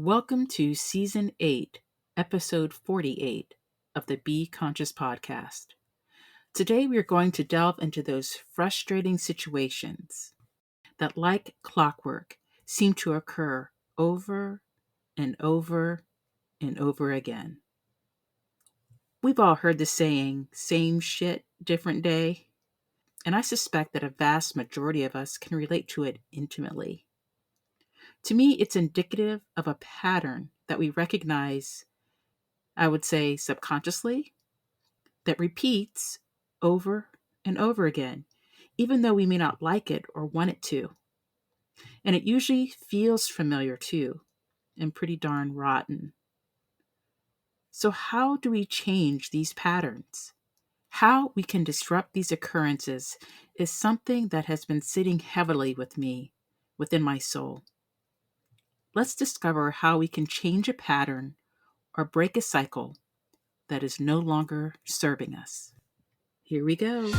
Welcome to Season 8, Episode 48 of the Be Conscious podcast. Today we are going to delve into those frustrating situations that, like clockwork, seem to occur over and over and over again. We've all heard the saying, same shit, different day, and I suspect that a vast majority of us can relate to it intimately. To me, it's indicative of a pattern that we recognize, I would say subconsciously, that repeats over and over again, even though we may not like it or want it to. And it usually feels familiar too, and pretty darn rotten. So, how do we change these patterns? How we can disrupt these occurrences is something that has been sitting heavily with me within my soul. Let's discover how we can change a pattern or break a cycle that is no longer serving us. Here we go.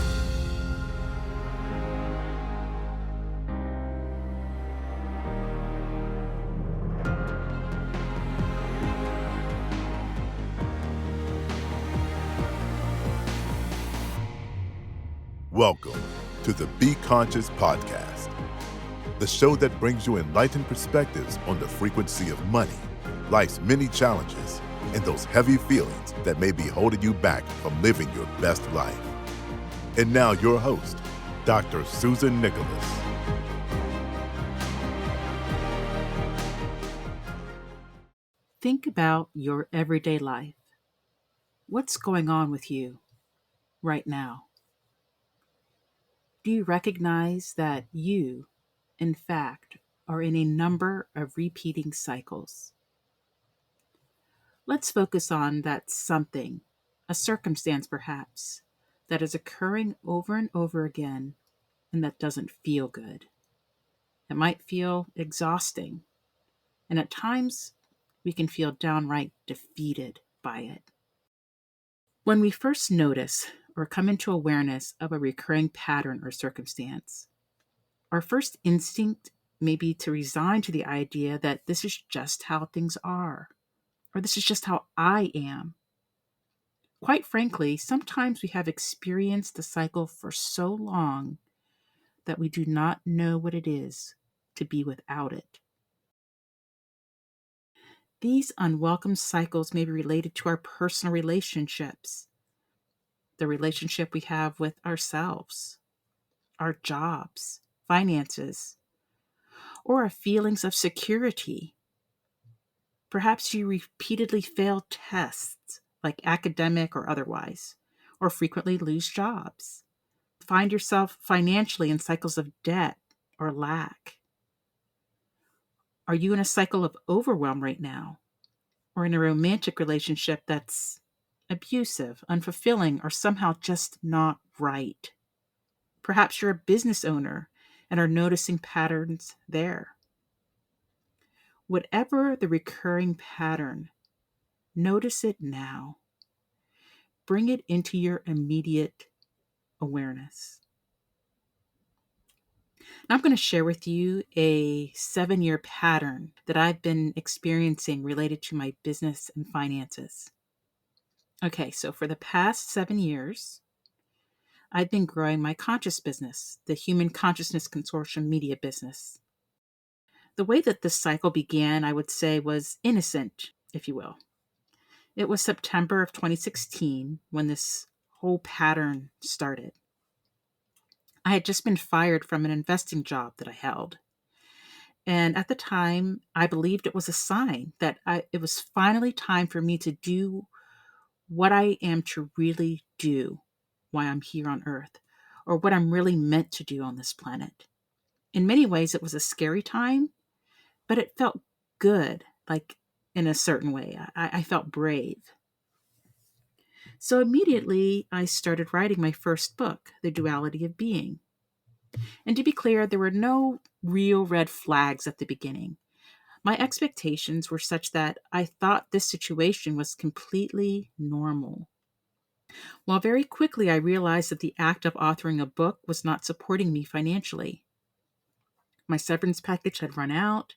Welcome to the Be Conscious podcast, the show that brings you enlightened perspectives on the frequency of money, life's many challenges, and those heavy feelings that may be holding you back from living your best life. And now your host, Dr. Susan Nicholas. Think about your everyday life. What's going on with you right now? Do you recognize that you, in fact, are in a number of repeating cycles? Let's focus on that something, a circumstance perhaps, that is occurring over and over again and that doesn't feel good. It might feel exhausting, and at times we can feel downright defeated by it. When we first notice or come into awareness of a recurring pattern or circumstance, our first instinct may be to resign to the idea that this is just how things are, or this is just how I am. Quite frankly, sometimes we have experienced the cycle for so long that we do not know what it is to be without it. These unwelcome cycles may be related to our personal relationships, the relationship we have with ourselves, our jobs, finances, or our feelings of security. Perhaps you repeatedly fail tests, like academic or otherwise, or frequently lose jobs. Find yourself financially in cycles of debt or lack. Are you in a cycle of overwhelm right now? Or in a romantic relationship that's abusive, unfulfilling, or somehow just not right? Perhaps you're a business owner and are noticing patterns there. Whatever the recurring pattern, notice it now. Bring it into your immediate awareness. Now I'm going to share with you a 7-year pattern that I've been experiencing related to my business and finances. Okay, so for the past 7 years, I've been growing my conscious business, the Human Consciousness Consortium media business. The way that this cycle began, I would say, was innocent, if you will. It was September of 2016 when this whole pattern started. I had just been fired from an investing job that I held. And at the time, I believed it was a sign that it was finally time for me to do what I am to really do while I'm here on Earth, or what I'm really meant to do on this planet. In many ways, it was a scary time, but it felt good, like in a certain way. I felt brave. So immediately, I started writing my first book, The Duality of Being. And to be clear, there were no real red flags at the beginning. My expectations were such that I thought this situation was completely normal. While very quickly I realized that the act of authoring a book was not supporting me financially. My severance package had run out,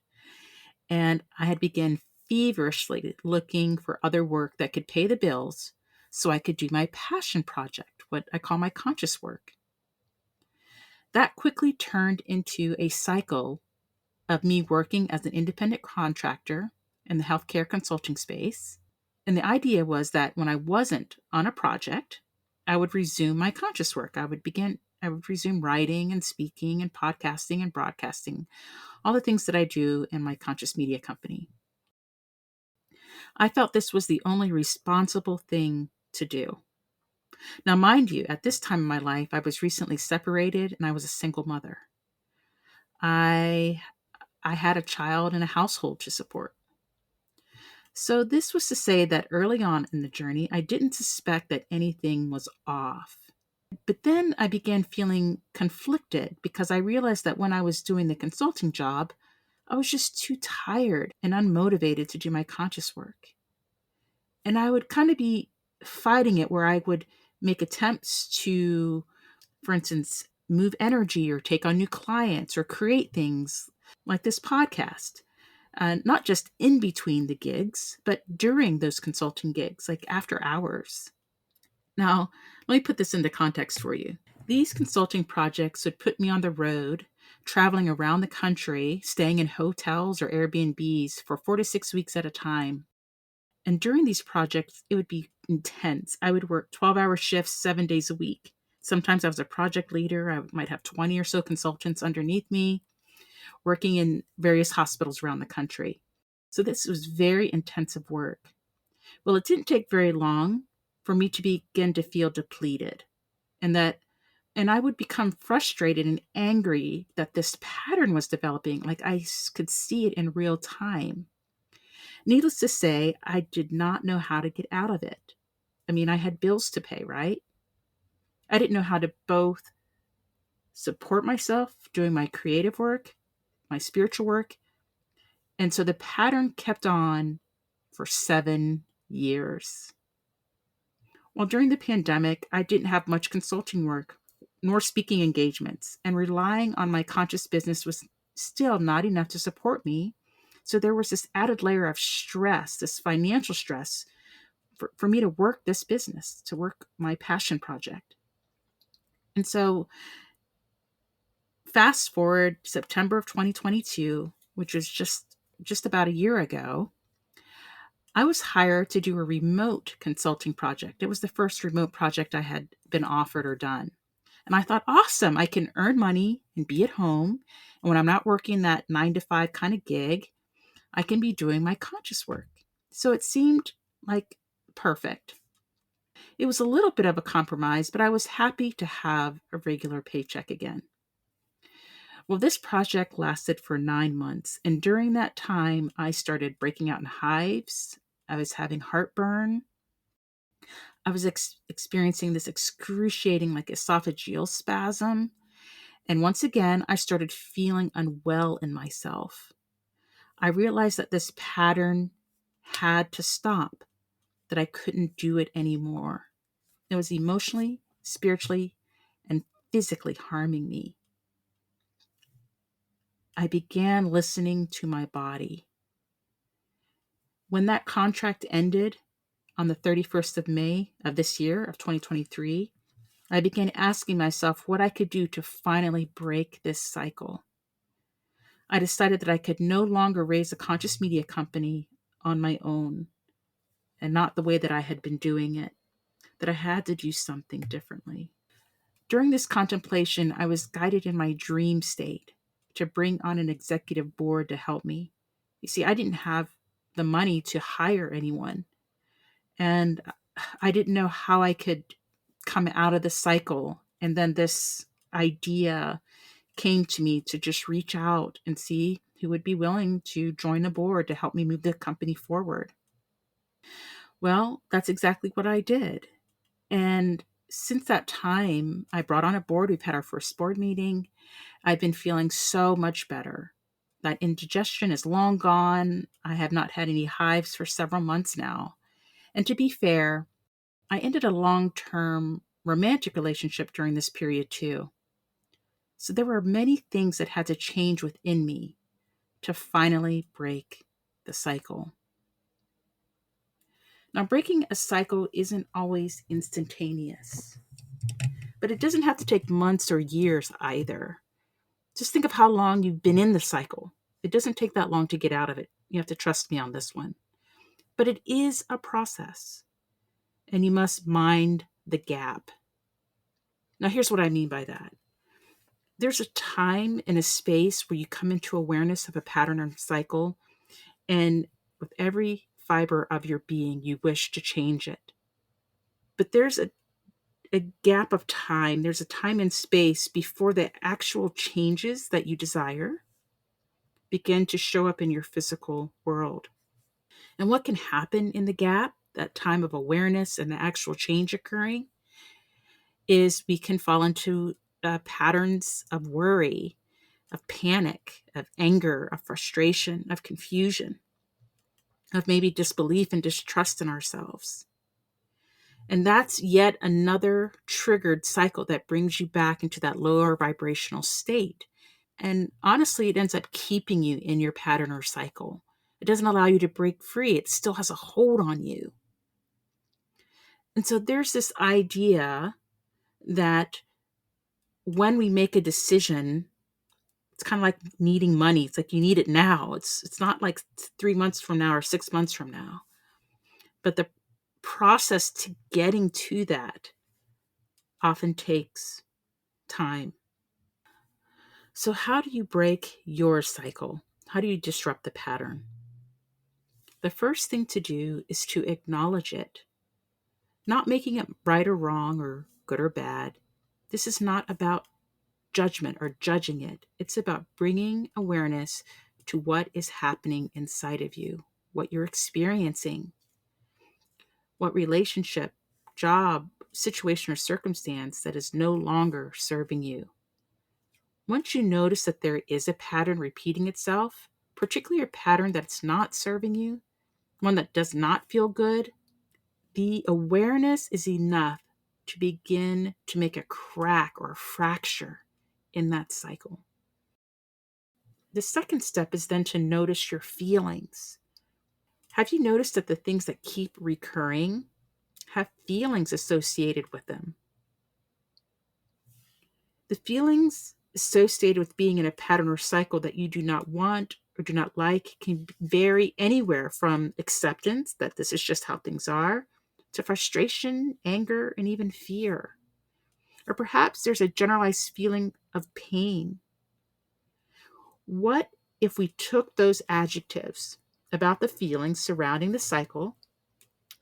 and I had begun feverishly looking for other work that could pay the bills so I could do my passion project, what I call my conscious work. That quickly turned into a cycle of me working as an independent contractor in the healthcare consulting space. And the idea was that when I wasn't on a project, I would resume my conscious work. I would resume writing and speaking and podcasting and broadcasting, all the things that I do in my conscious media company. I felt this was the only responsible thing to do. Now, mind you, at this time in my life, I was recently separated and I was a single mother. I I had a child and a household to support. So this was to say that early on in the journey, I didn't suspect that anything was off. But then I began feeling conflicted because I realized that when I was doing the consulting job, I was just too tired and unmotivated to do my conscious work. And I would kind of be fighting it where I would make attempts to, for instance, move energy or take on new clients or create things like this podcast. Not just in between the gigs, but during those consulting gigs, like after hours. Now, let me put this into context for you. These consulting projects would put me on the road, traveling around the country, staying in hotels or Airbnbs for 4 to 6 weeks at a time. And during these projects, it would be intense. I would work 12-hour shifts 7 days a week. Sometimes I was a project leader. I might have 20 or so consultants underneath me, working in various hospitals around the country. So this was very intensive work. Well, it didn't take very long for me to begin to feel depleted and I would become frustrated and angry that this pattern was developing. Like could see it in real time. Needless to say, I did not know how to get out of it. I mean, I had bills to pay, right? I didn't know how to both support myself doing my creative work, my spiritual work. And so the pattern kept on for 7 years. Well, during the pandemic, I didn't have much consulting work nor speaking engagements, and relying on my conscious business was still not enough to support me. So there was this added layer of stress, this financial stress for me to work this business, to work my passion project. And so fast forward September of 2022, which was just about a year ago, I was hired to do a remote consulting project. It was the first remote project I had been offered or done. And I thought, awesome, I can earn money and be at home. And when I'm not working that 9 to 5 kind of gig, I can be doing my conscious work. So it seemed like perfect. It was a little bit of a compromise, but I was happy to have a regular paycheck again. Well, this project lasted for 9 months. And during that time, I started breaking out in hives. I was having heartburn. I was experiencing this excruciating, like esophageal spasm. And once again, I started feeling unwell in myself. I realized that this pattern had to stop, that I couldn't do it anymore. It was emotionally, spiritually, and physically harming me. I began listening to my body. When that contract ended on the 31st of May of this year, of 2023, I began asking myself what I could do to finally break this cycle. I decided that I could no longer raise a conscious media company on my own and not the way that I had been doing it, that I had to do something differently. During this contemplation, I was guided in my dream state to bring on an executive board to help me. You see, I didn't have the money to hire anyone, and I didn't know how I could come out of the cycle. And then this idea came to me to just reach out and see who would be willing to join the board to help me move the company forward. Well, that's exactly what I did. And since that time, I brought on a board. We've had our first board meeting. I've been feeling so much better. That indigestion is long gone. I have not had any hives for several months now. And to be fair, I ended a long-term romantic relationship during this period too. So there were many things that had to change within me to finally break the cycle. Now, breaking a cycle isn't always instantaneous, but it doesn't have to take months or years either. Just think of how long you've been in the cycle. It doesn't take that long to get out of it. You have to trust me on this one. But it is a process, and you must mind the gap. Now, here's what I mean by that. There's a time and a space where you come into awareness of a pattern or cycle, and with every fiber of your being, you wish to change it. But there's a gap of time, there's a time and space before the actual changes that you desire begin to show up in your physical world. And what can happen in the gap, that time of awareness and the actual change occurring, is we can fall into patterns of worry, of panic, of anger, of frustration, of confusion, of maybe disbelief and distrust in ourselves. And that's yet another triggered cycle that brings you back into that lower vibrational state. And honestly, it ends up keeping you in your pattern or cycle. It doesn't allow you to break free. It still has a hold on you. And so there's this idea that when we make a decision, it's kind of like needing money. It's like you need it now. It's not like 3 months from now or 6 months from now. But the process to getting to that often takes time. So how do you break your cycle? How do you disrupt the pattern? The first thing to do is to acknowledge it, not making it right or wrong or good or bad. This is not about judgment or judging it. It's about bringing awareness to what is happening inside of you, what you're experiencing, what relationship, job, situation, or circumstance that is no longer serving you. Once you notice that there is a pattern repeating itself, particularly a pattern that's not serving you, one that does not feel good, the awareness is enough to begin to make a crack or a fracture in that cycle. The second step is then to notice your feelings. Have you noticed that the things that keep recurring have feelings associated with them? The feelings associated with being in a pattern or cycle that you do not want or do not like can vary anywhere from acceptance, that this is just how things are, to frustration, anger, and even fear. Or perhaps there's a generalized feeling of pain. What if we took those adjectives about the feelings surrounding the cycle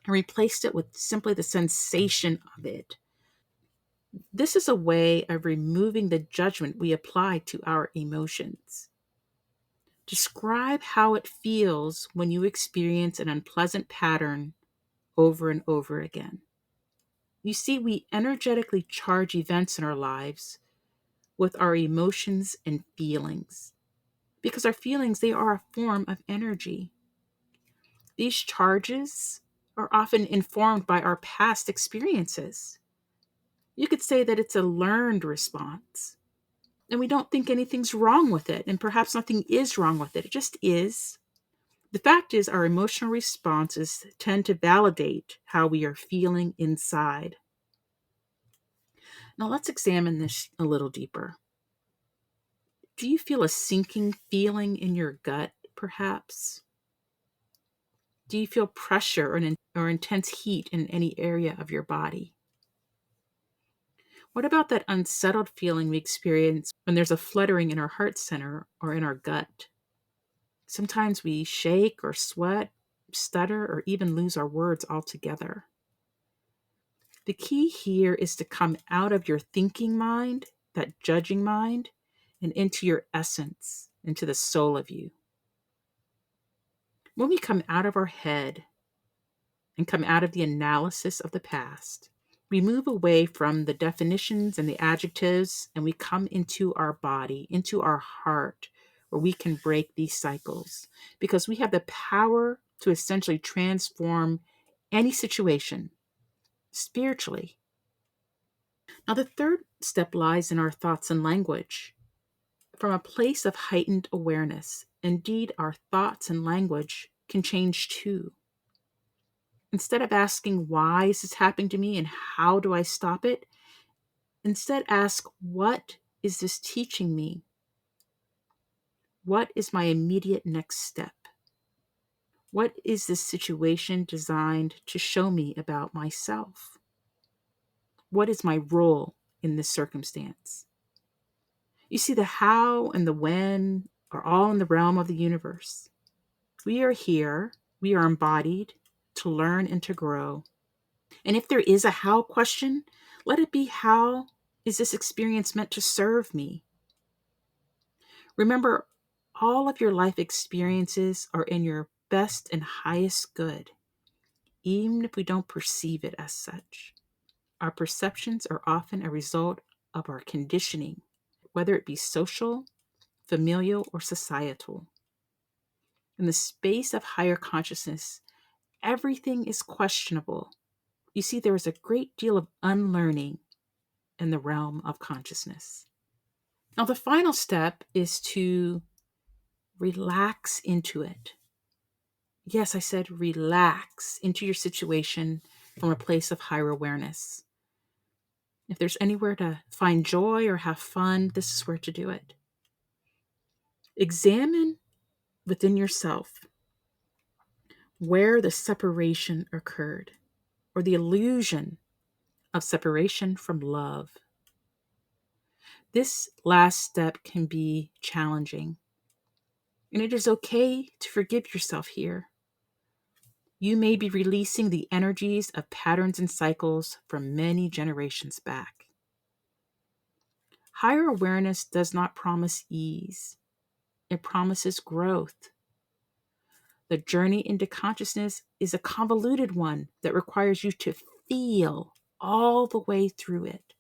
and replaced it with simply the sensation of it? This is a way of removing the judgment we apply to our emotions. Describe how it feels when you experience an unpleasant pattern over and over again. You see, we energetically charge events in our lives with our emotions and feelings, because our feelings, they are a form of energy. These charges are often informed by our past experiences. You could say that it's a learned response, and we don't think anything's wrong with it, and perhaps nothing is wrong with it. It just is. The fact is, our emotional responses tend to validate how we are feeling inside. Now, let's examine this a little deeper. Do you feel a sinking feeling in your gut, perhaps? Do you feel pressure or intense heat in any area of your body? What about that unsettled feeling we experience when there's a fluttering in our heart center or in our gut? Sometimes we shake or sweat, stutter, or even lose our words altogether. The key here is to come out of your thinking mind, that judging mind, and into your essence, into the soul of you. When we come out of our head and come out of the analysis of the past, we move away from the definitions and the adjectives, and we come into our body, into our heart, where we can break these cycles, because we have the power to essentially transform any situation spiritually. Now, the third step lies in our thoughts and language. From a place of heightened awareness, indeed, our thoughts and language can change too. Instead of asking, why is this happening to me and how do I stop it? Instead, ask, what is this teaching me? What is my immediate next step? What is this situation designed to show me about myself? What is my role in this circumstance? You see, the how and the when are all in the realm of the universe. We are here, we are embodied to learn and to grow. And if there is a how question, let it be, how is this experience meant to serve me? Remember, all of your life experiences are in your best and highest good, even if we don't perceive it as such. Our perceptions are often a result of our conditioning, whether it be social, familial, or societal. In the space of higher consciousness, everything is questionable. You see, there is a great deal of unlearning in the realm of consciousness. Now, the final step is to relax into it. Yes, I said relax into your situation from a place of higher awareness. If there's anywhere to find joy or have fun, this is where to do it. Examine within yourself where the separation occurred, or the illusion of separation from love. This last step can be challenging, and it is okay to forgive yourself here. You may be releasing the energies of patterns and cycles from many generations back. Higher awareness does not promise ease, it promises growth. The journey into consciousness is a convoluted one that requires you to feel all the way through it.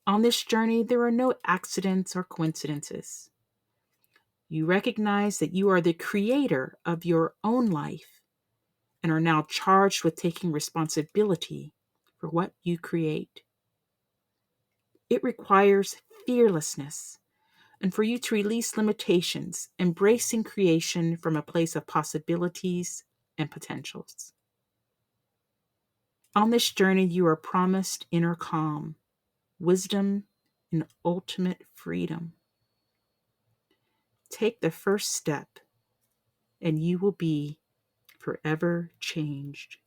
On this journey, there are no accidents or coincidences. You recognize that you are the creator of your own life and are now charged with taking responsibility for what you create. It requires fearlessness and for you to release limitations, embracing creation from a place of possibilities and potentials. On this journey, you are promised inner calm, wisdom, and ultimate freedom. Take the first step, and you will be forever changed.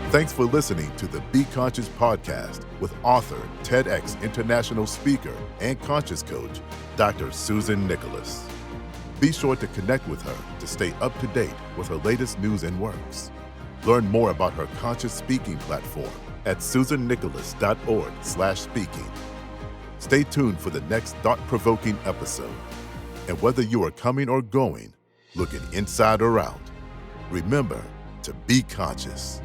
Thanks for listening to the Be Conscious podcast with author, TEDx international speaker, and conscious coach, Dr. Susan Nicholas. Be sure to connect with her to stay up to date with her latest news and works. Learn more about her conscious speaking platform at susannicholas.org/speaking. Stay tuned for the next thought-provoking episode. And whether you are coming or going, looking inside or out, remember to be conscious.